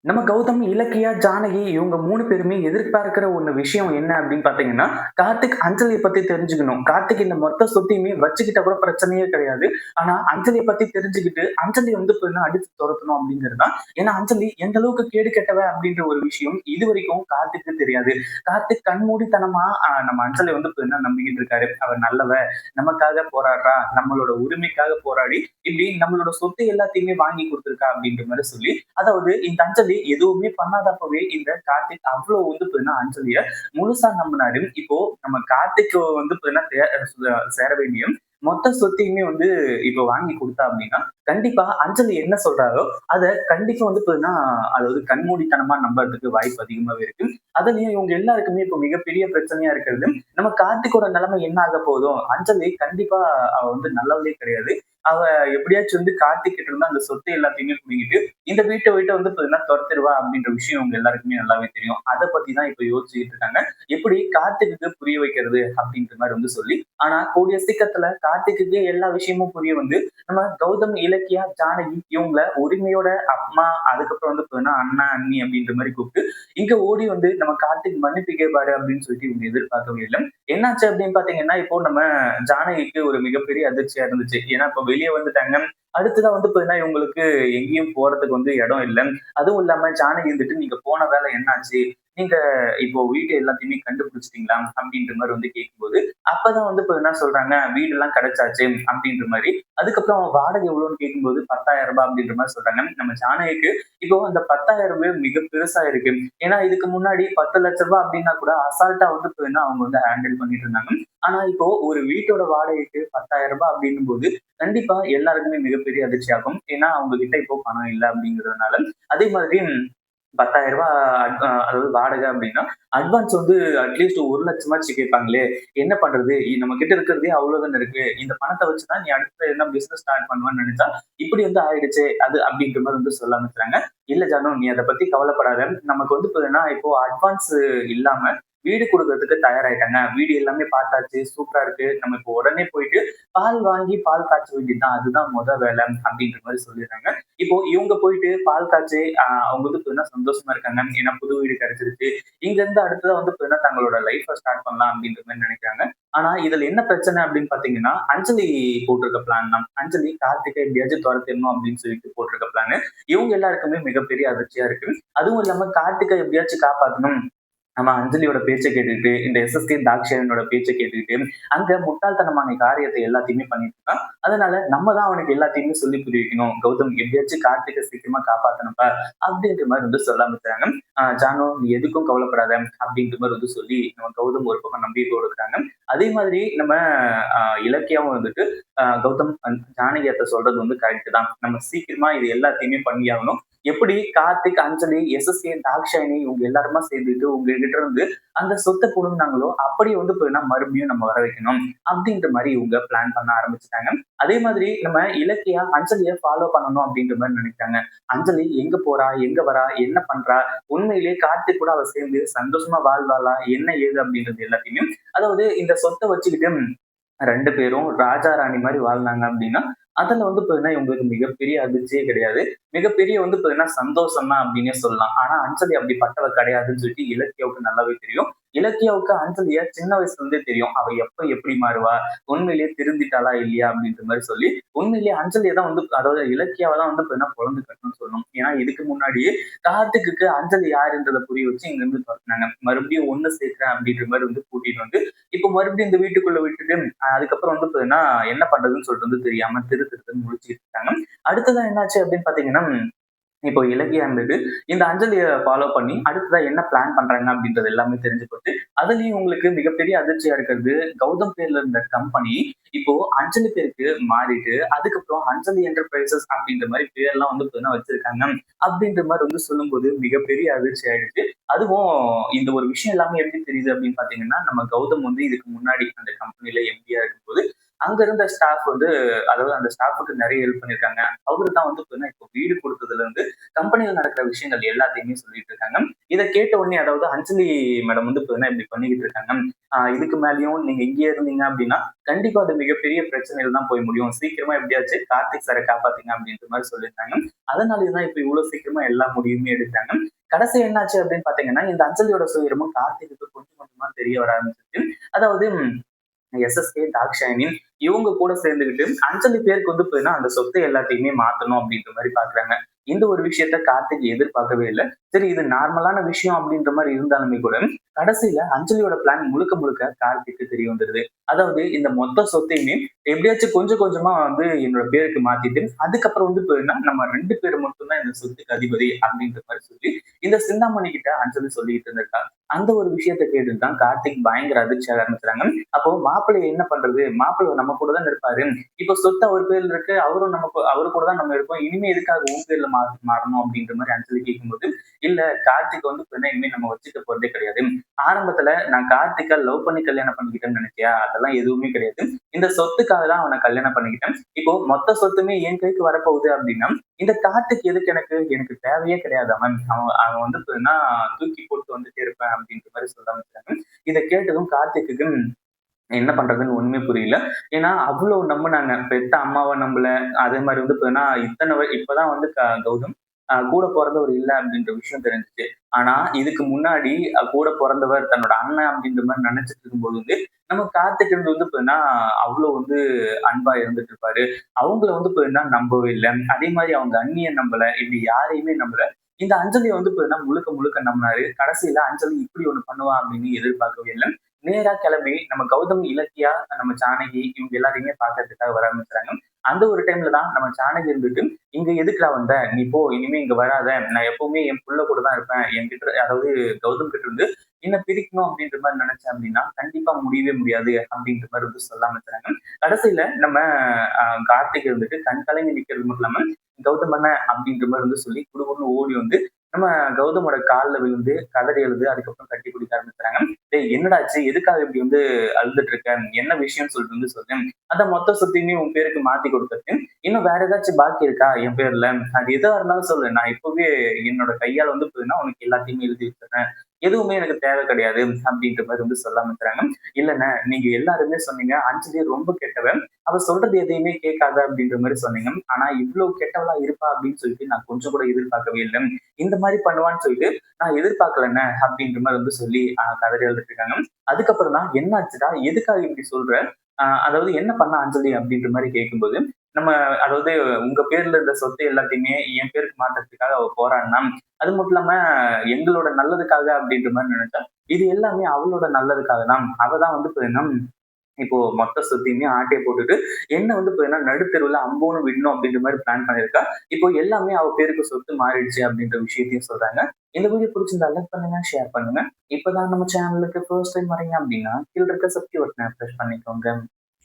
நம்ம கௌதம், இலக்கியா, ஜானகி இவங்க 3 பேருமே எதிர்பார்க்கிற ஒண்ணு விஷயம் என்ன அப்படின்னு பார்த்தீங்கன்னா, கார்த்திக் அஞ்சலிய பத்தி தெரிஞ்சுக்கணும். கார்த்திக் இந்த மொத்த சொத்தையுமே வச்சுக்கிட்டா கூட பிரச்சனையே கிடையாது. ஆனா அஞ்சலிய பத்தி தெரிஞ்சுக்கிட்டு, அஞ்சலிய வந்து இப்ப அடிச்சு துரத்தணும் அப்படிங்கிறது தான். ஏன்னா அஞ்சலி எந்த அளவுக்கு கேடு கெட்டவ அப்படின்ற ஒரு விஷயம் இதுவரைக்கும் கார்த்திக்கு தெரியாது. கார்த்திக் கண்மூடித்தனமா நம்ம அஞ்சலிய வந்து இப்ப நம்பிக்கிட்டு இருக்காரு. அவ நல்லவ, நமக்காக போராடுறா, நம்மளோட உரிமைக்காக போராடி, இப்படி நம்மளோட சொத்து எல்லாத்தையுமே வாங்கி குடுத்துருக்கா அப்படின்ற மாரி சொல்லி அதாவது இந்த அஞ்சலி எதுவுமே பண்ணாதப்பவே இந்த கார்த்திக் அவ்வளவு வந்து பாத்தீங்கன்னா அஞ்சலிய முழுசா நம்பினாரு. இப்போ நம்ம கார்த்திக் வந்து பாத்தீங்கன்னா சேர வேண்டிய மொத்த சொத்தையுமே வந்து இப்போ வாங்கி கொடுத்தா அப்படின்னா கண்டிப்பா அஞ்சலி என்ன சொல்றாரோ அத கண்டிப்பா வந்து பாத்தீங்கன்னா அதாவது கண்மூடித்தனமா நம்புறதுக்கு வாய்ப்பு அதிகமாவே இருக்கு. அதுலயும் இவங்க எல்லாருக்குமே இப்போ மிகப்பெரிய பிரச்சனையா இருக்கிறது நம்ம கார்த்திக்கோட நிலைமை என்ன ஆக போதோ அஞ்சலி கண்டிப்பா அவ வந்து நல்லவளே கிடையாது. அவ எப்படியாச்சும் வந்து கார்த்திக் கிட்ட இருந்து அந்த சொத்து எல்லாத்தையுமே புடிங்கிட்டு இந்த வீட்டை விட்டு வந்து பாத்தீங்கன்னா துரத்திடுவா அப்படின்ற விஷயம் உங்க எல்லாருக்குமே நல்லாவே தெரியும். அதை பத்தி தான் இப்ப யோசிச்சுட்டு இருக்காங்க. எப்படி கார்த்திக்கு புரிய வைக்கிறது அப்படின்ற மாதிரி வந்து சொல்லி. ஆனா கூடிய சீக்கிரத்துல கார்த்திக்கு எல்லா விஷயமும் புரிய வந்து நம்ம கௌதம், இலக்கியா, ஜானகி இவங்கள உரிமையோட அம்மா அதுக்கப்புறம் வந்து பாத்தீங்கன்னா அண்ணா, அண்ணி அப்படின்ற மாதிரி கூப்பிட்டு இங்க ஓடி வந்து நம்ம கார்த்திக் மன்னிப்பு கேட்பாரு அப்படின்னு சொல்லிட்டு இவங்க எதிர்பார்க்கவே இல்லை. என்னாச்சு அப்படின்னு பாத்தீங்கன்னா இப்போ நம்ம ஜானகிக்கு ஒரு மிகப்பெரிய அதிர்ச்சியா இருந்துச்சு. ஏன்னா இப்ப வெளியே வந்துட்டாங்க. அடுத்ததான் வந்து பாத்தீங்கன்னா இவங்களுக்கு எங்கேயும் போறதுக்கு வந்து இடம் இல்ல. அதுவும் இல்லாம ஜானகி இருந்துட்டு நீங்க போன வேலை என்னாச்சு? நீங்க இப்போ வீடு எல்லாத்தையுமே கண்டுபிடிச்சிட்டீங்களா? அப்படின்ற மாதிரி வந்து கேட்கும்போது, அப்பதான் வந்து இப்ப என்ன சொல்றாங்க, வீடெல்லாம் கிடைச்சாச்சு அப்படின்ற மாதிரி. அதுக்கப்புறம் வாடகை எவ்வளவுன்னு கேட்கும்போது ரூ. 10,000 அப்படின்ற மாதிரி சொல்றாங்க. நம்ம ஜானகிக்கு இப்போ அந்த 10,000 மிக பெருசா இருக்கு. ஏன்னா இதுக்கு முன்னாடி ரூ. 10,00,000 அப்படின்னா கூட அசால்ட்டா வந்து இப்ப அவங்க வந்து ஹேண்டில் பண்ணிட்டு இருந்தாங்க. ஆனா இப்போ ஒரு வீட்டோட வாடகைக்கு ரூ. 10,000 அப்படின்னும் போது கண்டிப்பா எல்லாருக்குமே மிகப்பெரிய அதிர்ச்சி ஆகும். ஏன்னா அவங்க கிட்ட இப்போ பணம் இல்ல அப்படிங்கிறதுனால. அதே மாதிரி ரூ. 10,000 அதாவது வாடகை அப்படின்னா, அட்வான்ஸ் வந்து அட்லீஸ்ட் 1,00,000 கேட்பாங்களே! என்ன பண்றது? நம்ம கிட்ட இருக்கிறதே அவ்வளவுதானே இருக்கு. இந்த பணத்த வச்சு தான் நீ அடுத்து என்ன பிசினஸ் ஸ்டார்ட் பண்ணுவேன்னு நினைச்சா, இப்படி வந்து ஆயிடுச்சே! அது அப்படின்ற மாரி வந்து சொல்ல ஆரம்பிச்சுட்டாங்க. இல்ல ஜானு நீ அத பத்தி கவலைப்படாத. நமக்கு வந்து பார்த்தீங்கன்னா, இப்போ அட்வான்ஸ் இல்லாம வீடு குடுக்கறதுக்கு தயாராயிட்டாங்க. வீடு எல்லாமே பார்த்தாச்சு. சூப்பரா இருக்கு. நம்ம இப்போ உடனே போயிட்டு பால் வாங்கி பால் காய்ச்ச வேண்டியது தான். அதுதான் வேலை அப்படின்ற மாரி சொல்லிடுறாங்க. இப்போ இவங்க போயிட்டு பால் காய்ச்சி அவங்க வந்து பார்த்தீங்கன்னா சந்தோஷமா இருக்காங்க. ஏன்னா புது வீடு கிடைச்சிருச்சு. இங்க இருந்து அடுத்ததா வந்து பார்த்தீங்கன்னா தங்களோட லைஃப்ப ஸ்டார்ட் பண்ணலாம் அப்படின்ற மாரி நினைக்கிறாங்க. ஆனா இதுல என்ன பிரச்சனை அப்படின்னு பார்த்தீங்கன்னா, அஞ்சலி போட்டிருக்க பிளான் தான். அஞ்சலி கார்த்திகை எப்படியாச்சும் தொரத்திடணும் அப்படின்னு சொல்லிட்டு போட்டிருக்க பிளான். இவங்க எல்லாருக்குமே மிகப்பெரிய அதிர்ச்சியா இருக்கு. அதுவும் இல்லாம கார்த்திகை எப்படியாச்சும் காப்பாத்தணும். நம்ம அஞ்சலியோட பேச்ச கேட்டுக்கிட்டு, இந்த எஸ்எஸ்கே தாக்ஷாயணியோட பேச்ச கேட்டுக்கிட்டு, அங்க முட்டாள்தனமான காரியத்தை எல்லாத்தையுமே பண்ணிட்டு இருக்கான். அதனால நம்ம தான் அவனுக்கு எல்லாத்தையுமே சொல்லி புரிய வைக்கணும். கௌதம் எப்படியாச்சும் கார்த்திகை சீக்கிரமா காப்பாத்தணும்ப்பா அப்படின்ற மாதிரி வந்து சொல்ல ஆரம்பிச்சாங்க. ஜானு நீ எதுக்கும் கவலைப்படாத அப்படின்ற மாதிரி வந்து சொல்லி நம்ம கௌதம் ஒரு பக்கம் நம்பிக்கை கொடுக்குறாங்க. அதே மாதிரி நம்ம இலக்கியாவும் வந்துட்டு கௌதம் ஜானகி அத்தை சொல்றது வந்து கரெக்ட் தான். நம்ம சீக்கிரமா இது எல்லாத்தையுமே பண்ணியாகணும். எப்படி கார்த்திக், அஞ்சலி, எஸ்எஸ்கே, தாக்ஷாயணி இவங்க எல்லாருமா சேர்ந்துட்டு உங்ககிட்ட இருந்து அந்த சொத்தை புடுங்குனாங்களோ அப்படியே வந்து போயின்னா மறுபடியும் நம்ம வர வைக்கணும் அப்படின்ற மாதிரி இவங்க பிளான் பண்ண ஆரம்பிச்சுட்டாங்க. அதே மாதிரி நம்ம இலக்கியா அஞ்சலியை ஃபாலோ பண்ணணும் அப்படின்ற மாதிரி நினைக்கிறாங்க. அஞ்சலி எங்க போறா, எங்க வரா, என்ன பண்றா, உண்மையிலேயே கார்த்திக் கூட அவ சேர்ந்து சந்தோஷமா வாழ்வாளா, என்ன ஏது அப்படின்றது எல்லாத்தையுமே அதாவது இந்த சொத்தை வச்சுக்கிட்டு 2 பேரும் ராஜா, ராணி மாரி வாழ்ந்தாங்க அப்டின்னா, அதுல வந்து பாத்தீங்கன்னா, இவங்களுக்கு மிகப்பெரிய அதிர்ச்சியே கிடையாது. மிகப்பெரிய வந்து பாத்தீங்கன்னா, சந்தோஷம் தான் அப்டின்னே சொல்லலாம். ஆனா, அஞ்சலி அப்படிப்பட்டவ கிடையாதுன்னு சொல்லிட்டு இலக்கியாவுக்கு நல்லாவே தெரியும். இலக்கியாவுக்கு அஞ்சலிய சின்ன வயசுல இருந்தே தெரியும். அவ எப்ப எப்படி மாறுவா? உண்மையிலேயே திருந்திட்டாளா? இல்லையா? அப்படின்ற மாரி சொல்லி, உண்மையிலேயே அஞ்சலிய தான் வந்து அதாவது இலக்கியாவ தான் வந்து பாத்தீங்கன்னா, பொளந்து கட்டணும்னு சொல்லணும். ஏன்னா, இதுக்கு முன்னாடியே கார்த்திக்குக்கு அஞ்சலி யாருன்றத புரிய வச்சு இங்கருந்து தொரத்துனாங்க. மறுபடியும் ஒண்ணு சேர்க்கிறேன் அப்படின்ற மாரி வந்து கூட்டிட்டு வந்து, இப்போ மறுபடியும் இந்த வீட்டுக்குள்ள விட்டுட்டு அதுக்கப்புறம் வந்து பாத்தீங்கன்னா, என்ன பண்றதுன்னு சொல்லிட்டு வந்து தெரியாம திரு திருன்னு முழிச்சுட்டு இருக்காங்க. அடுத்ததா என்னாச்சு அப்படின்னு பாத்தீங்கன்னா, இப்போ இலக்கியா இருந்துட்டு இந்த அஞ்சலிய ஃபாலோ பண்ணி அடுத்ததா என்ன பிளான் பண்றாங்க அப்படின்றது எல்லாமே தெரிஞ்சு போச்சு. அதுலயும் உங்களுக்கு மிகப்பெரிய அதிர்ச்சியா இருக்கிறது, கௌதம் பேர்ல இருந்த கம்பெனி இப்போ அஞ்சலி பேருக்கு மாறிட்டு, அதுக்கப்புறம் அஞ்சலி என்டர்பிரைசஸ் அப்படின்ற மாரி பேர்லாம் வந்து பாத்தீங்கன்னா வச்சிருக்காங்க. அப்படின்ற மாரி வந்து சொல்லும்போது மிகப்பெரிய அதிர்ச்சி ஆயிடுச்சு. அதுவும் இந்த ஒரு விஷயம் எல்லாமே எப்படி தெரியுது அப்படின்னு பாத்தீங்கன்னா, நம்ம கௌதம் வந்து இதுக்கு முன்னாடி அந்த கம்பெனில எம்டியா இருக்கும்போது அங்க இருந்த ஸ்டாஃப் வந்து அதாவது அந்த ஸ்டாஃப்க்கு நிறைய ஹெல்ப் பண்ணியிருக்காங்க. அவரு தான் வந்து பார்த்தீங்கன்னா, இப்போ வீடு குடுத்ததுல இருந்து கம்பெனியில நடக்கிற விஷயங்கள் எல்லாத்தையுமே சொல்லிட்டு இருக்காங்க. இத கேட்ட உடனே அதாவது அஞ்சலி மேடம் வந்து பார்த்தீங்கன்னா, இப்படி பண்ணிக்கிட்டு இருக்காங்க. இதுக்கு மேலயும் நீங்க இங்கேயே இருந்தீங்க அப்படின்னா, கண்டிப்பா அது மிகப்பெரிய பிரச்சனையில தான் போய் முடியும். சீக்கிரமா எப்படியாச்சும் கார்த்திக் சார காப்பாத்துங்க அப்படின்ற மாரி சொல்லியிருந்தாங்க. அதனாலேயே தான் இப்ப இவ்வளவு சீக்கிரமா எல்லா முடிவுமே எடுத்தாங்க. கடைசி என்னாச்சு அப்படின்னு பார்த்தீங்கன்னா, இந்த அஞ்சலியோட துயரமும் கார்த்திக்கு கொஞ்சம் கொஞ்சமா தெரிய வர ஆரம்பிச்சுச்சு. அதாவது எஸ்எஸ்கே, தாக்ஷாயணி இவங்க கூட சேர்ந்துகிட்டு அஞ்சலி பேருக்கு வந்து பார்த்தீங்கன்னா, அந்த சொத்தை எல்லாத்தையுமே மாத்தணும் அப்படின்ற மாரி பார்க்குறாங்க. இந்த ஒரு விஷயத்த கார்த்திக் எதிர்பார்க்கவே இல்ல. சரி இது நார்மலான விஷயம் அப்படின்ற மாரி இருந்தாலுமே கூட, கடைசியில அஞ்சலியோட பிளான் முழுக்க முழுக்க கார்த்திக்கு தெரிய வந்துருது. அதாவது இந்த மொத்த சொத்தையுமே எப்படியாச்சும் கொஞ்சம் கொஞ்சமா வந்து என்னோட பேருக்கு மாத்திட்டு, அதுக்கப்புறம் வந்து பார்த்தீங்கன்னா, நம்ம 2 பேர் மட்டும் தான் இந்த சொத்துக்கு அதிபதி அப்படின்ற மாரி சொல்லி, இந்த சிந்தாமணி கிட்ட அஞ்சலி சொல்லிட்டு இருந்திருக்கா. அந்த ஒரு விஷயத்த கேட்டுட்டு தான் கார்த்திக் பயங்கர அதிர்ச்சி ஆக ஆரம்பிச்சுறாங்க. அப்போ மாப்பிள்ளை என்ன பண்றது? மாப்பிள்ளை நம்ம கூட தான் இருப்பாரு. இப்ப சொத்து அவர் பேர்ல இருக்கு. அவரும் அவரு கூட தான் நம்ம இருக்கோம். இனிமே எதுக்காக உன் பேர்ல மாறணும் அப்படின்ற மாரி அஞ்சலி கேட்கும்போது, இல்ல கார்த்திக் வந்து இப்ப இனிமே நம்ம வச்சுக்க போறதே கிடையாது. ஆரம்பத்துல நான் கார்த்திக்க லவ் பண்ணி கல்யாணம் பண்ணிக்கிட்டேன்னு நினைச்சியா? அதெல்லாம் எதுவுமே கிடையாது. இந்த சொத்துக்காக தான் அவன கல்யாணம் பண்ணிக்கிட்டேன். இப்போ மொத்த சொத்துமே என் கைக்கு வரப்போகுது அப்படின்னா, இந்த கார்த்திக் எதுக்கு எனக்கு? எனக்கு தேவையே கிடையாது அவன். அவன் அவன் வந்து பார்த்தீங்கன்னா, தூக்கி போட்டு வந்துட்டே இருப்பேன் அப்படின்ற மாரி சொல்ல ஆரம்பிச்சுட்டாங்க. இத கேட்டதும் கார்த்திக்குக்கு என்ன பண்றதுன்னு ஒண்ணுமே புரியல. ஏன்னா, அவ்ளோ நம்புனாங்க. பெத்த அம்மாவ நம்பல. அதே மாரி வந்து பார்த்தீங்கன்னா, இப்பதான் வந்து கௌதம் கூட பொறந்தவர் இல்ல அப்படின்ற விஷயம் தெரிஞ்சுச்சு. ஆனா, இதுக்கு முன்னாடி கூட பொறந்தவர் தன்னோட அண்ணன் அப்படின்ற மாரி நெனச்சுட்டு இருக்கும்போது வந்து, நம்ம கார்த்திக் வந்து பார்த்தீங்கன்னா, அவ்ளோ வந்து அன்பா இருந்துட்டு இருப்பாரு. அவங்கள வந்து பார்த்தீங்கன்னா நம்பவே இல்ல. அதே மாரி அவங்க அண்ணிய நம்பல. இப்படி யாரையுமே நம்பல. இந்த அஞ்சலிய வந்து பார்த்தீங்கன்னா, முழுக்க முழுக்க நம்புனாரு. கடைசியில அஞ்சலி இப்படி ஒண்ணு பண்ணுவா அப்படின்னு எதிர்பார்க்கவே இல்ல. நேரா கிளம்பி நம்ம கௌதம், இலக்கியா, நம்ம ஜானகி இவங்க எல்லாரையுமே பார்க்கறதுக்காக வர ஆரம்பிச்சுறாங்க. அந்த ஒரு டைம்ல தான் நம்ம ஜானகி இருந்துட்டு, "இங்க எதுக்குடா வந்த? நீ போ. இனிமே இங்க வராத. நான் எப்பவுமே என் புள்ள கூட தான் இருப்பேன். என்கிட்ட அதாவது கௌதம் கிட்ட இருந்து என்ன பிரிக்கணும் அப்படின்ற மாரி நினைச்சேன் அப்படின்னா, கண்டிப்பா முடியவே முடியாது." அப்படின்ற மாரி வந்து சொல்ல ஆரம்பிச்சுறாங்க. கடைசியில நம்ம கார்த்திக் இருந்துட்டு கண் கலங்கி நிக்கிறது மட்டும் இல்லாம, "கௌதம் அண்ணன்" அப்படின்ற மாரி வந்து சொல்லி குடுகுடுன்னு ஓடி வந்து நம்ம கௌதமோட கால்ல விழுந்து கதறி அழுது அதுக்கப்புறம் கட்டி பிடிக்க ஆரம்பிச்சுறாங்க. "டேய் என்னடா ஆச்சு? எதுக்காக இப்படி வந்து அழுதுட்டு இருக்க? என்ன விஷயம்னு சொல்லிட்டு வந்து சொல்லு. அதான் மொத்த சொத்தையுமே உன் பேருக்கு மாத்தி குடுத்துருக்கு. இன்னும் வேற ஏதாச்சும் பாக்கி இருக்கா என் பேர்ல? அது எதுவா இருந்தாலும் சொல்லு. நான் இப்பவே என்னோட கையால வந்து பார்த்தீங்கன்னா, உனக்கு எல்லாத்தையுமே எழுதி வச்சுர்றேன். எதுவுமே எனக்கு தேவை கிடையாது." அப்படின்ற மாரி வந்து சொல்ல ஆரம்பிச்சுறாங்க. "இல்லண்ணே, நீங்க எல்லாருமே சொன்னீங்க, அஞ்சலி ரொம்ப கெட்டவ. அவ சொல்றது எதையுமே கேட்காத அப்படின்ற மாரி சொன்னீங்க. ஆனா இவ்ளோ கெட்டவளா இருப்பா அப்படின்னு சொல்லிட்டு நான் கொஞ்சம் கூட எதிர்பார்க்கவே இல்ல. இந்த மாரி பண்ணுவான்னு சொல்லிட்டு நான் எதிர்பார்க்கலண்ணே." அப்படின்ற மாரி வந்து சொல்லி கதறி அழுதுட்டு இருக்காங்க. அதுக்கப்புறம் தான் என்னாச்சுடா? எதுக்காக இப்படி சொல்ற? அதாவது என்ன பண்ணா அஞ்சலி அப்படின்ற மாரி கேட்கும்போது, நம்ம அதாவது உங்க பேர்ல இருந்த சொத்து எல்லாத்தையுமே என் பேருக்கு மாத்துறதுக்காக அவ போராடினா. அது மட்டும் இல்லாம எங்களோட நல்லதுக்காக அப்படின்ற மாரி நினைச்சா. இது எல்லாமே அவளோட நல்லதுக்காக தான். அவ தான் வந்து பார்த்தீங்கன்னா, இப்போ மொத்த சொத்தையுமே ஆட்டைய போட்டுட்டு, என்ன வந்து பார்த்தீங்கன்னா நடுத்தெருவுல அம்போன்னு விடணும் அப்படின்ற மாரி பிளான் பண்ணியிருக்கா. இப்போ எல்லாமே அவ பேருக்கு சொத்து மாறிடுச்சு அப்படின்ற விஷயத்தையும் சொல்றாங்க. இந்த வீடியோ பிடிச்சிருந்தா லைக் பண்ணுங்க, ஷேர் பண்ணுங்க. இப்பதான் நம்ம சேனலுக்கு ஃபர்ஸ்ட் டைம் வரீங்க அப்படின்னா, கீழ இருக்க சப்ஸ்கிரைப் பட்டன பிரஸ் பண்ணிக்கோங்க.